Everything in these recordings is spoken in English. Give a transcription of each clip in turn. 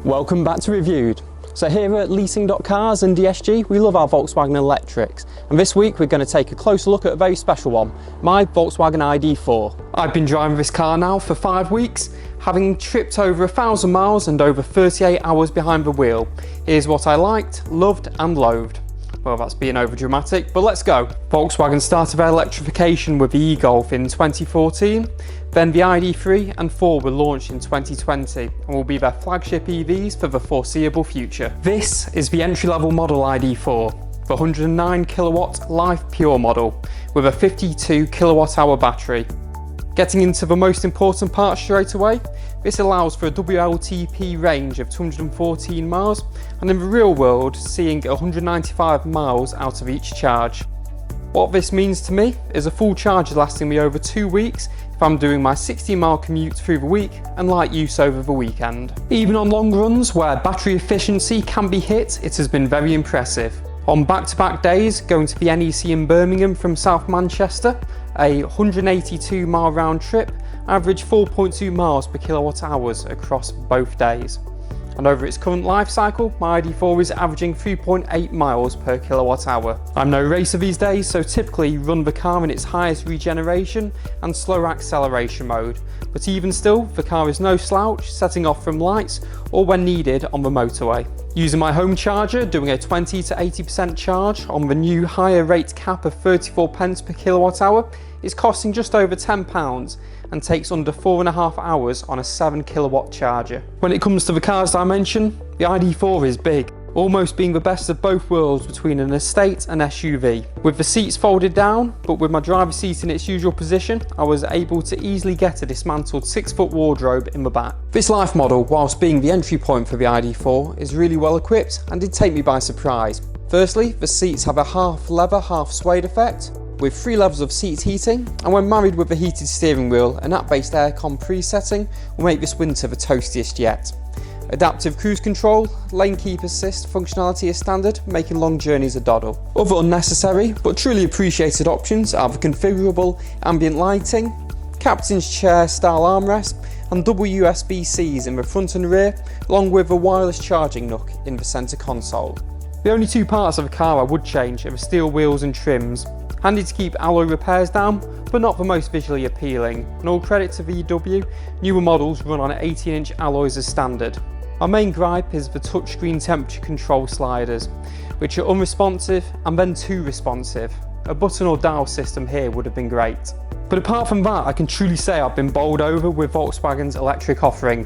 Welcome back to Reviewed. So here at Leasing.Cars and DSG, we love our Volkswagen electrics. And this week we're going to take a closer look at a very special one, my Volkswagen ID.4. I've been driving this car now for 5 weeks, having tripped over 1,000 miles and over 38 hours behind the wheel. Here's what I liked, loved and loathed. Well, that's being over dramatic, but let's go. Volkswagen started their electrification with the e-Golf in 2014, then the ID.3 and 4 were launched in 2020 and will be their flagship EVs for the foreseeable future. This is the entry-level model ID.4, the 109 kilowatt Life Pure model with a 52 kilowatt hour battery. Getting into the most important part straight away, this allows for a WLTP range of 214 miles and in the real world seeing 195 miles out of each charge. What this means to me is a full charge lasting me over 2 weeks if I'm doing my 60-mile commute through the week and light use over the weekend. Even on long runs where battery efficiency can be hit, it has been very impressive. On back-to-back days, going to the NEC in Birmingham from South Manchester, a 182 mile round trip, averaged 4.2 miles per kilowatt hours across both days. And over its current life cycle, my ID.4 is averaging 3.8 miles per kilowatt hour. I'm no racer these days, so typically run the car in its highest regeneration and slower acceleration mode. But even still, the car is no slouch, setting off from lights or when needed on the motorway. Using my home charger, doing a 20 to 80% charge on the new higher rate cap of 34 pence per kilowatt hour is costing just over £10 and takes under 4.5 hours on a 7 kilowatt charger. When it comes to the car's dimension, the ID.4 is big, almost being the best of both worlds between an estate and SUV. With the seats folded down, but with my driver's seat in its usual position, I was able to easily get a dismantled 6-foot wardrobe in the back. This Life model, whilst being the entry point for the ID.4, is really well equipped and did take me by surprise. Firstly, the seats have a half leather, half suede effect, with 3 levels of seat heating, and when married with a heated steering wheel, an app-based aircon presetting will make this winter the toastiest yet. Adaptive cruise control, lane keep assist functionality is standard, making long journeys a doddle. Other unnecessary but truly appreciated options are the configurable ambient lighting, captain's chair style armrest, and double USB-Cs in the front and rear, along with a wireless charging nook in the centre console. The only 2 parts of the car I would change are the steel wheels and trims. Handy to keep alloy repairs down, but not the most visually appealing. And all credit to VW, newer models run on 18-inch alloys as standard. My main gripe is the touchscreen temperature control sliders, which are unresponsive and then too responsive. A button or dial system here would have been great. But apart from that, I can truly say I've been bowled over with Volkswagen's electric offering.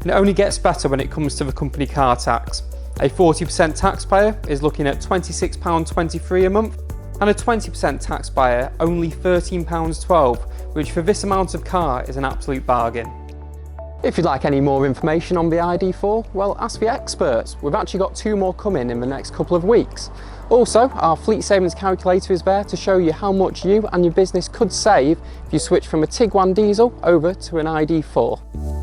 And it only gets better when it comes to the company car tax. A 40% taxpayer is looking at £26.23 a month, and a 20% tax buyer only £13.12, which for this amount of car is an absolute bargain. If you'd like any more information on the ID.4, well, ask the experts. We've actually got 2 more coming in the next couple of weeks. Also, our fleet savings calculator is there to show you how much you and your business could save if you switch from a Tiguan diesel over to an ID.4.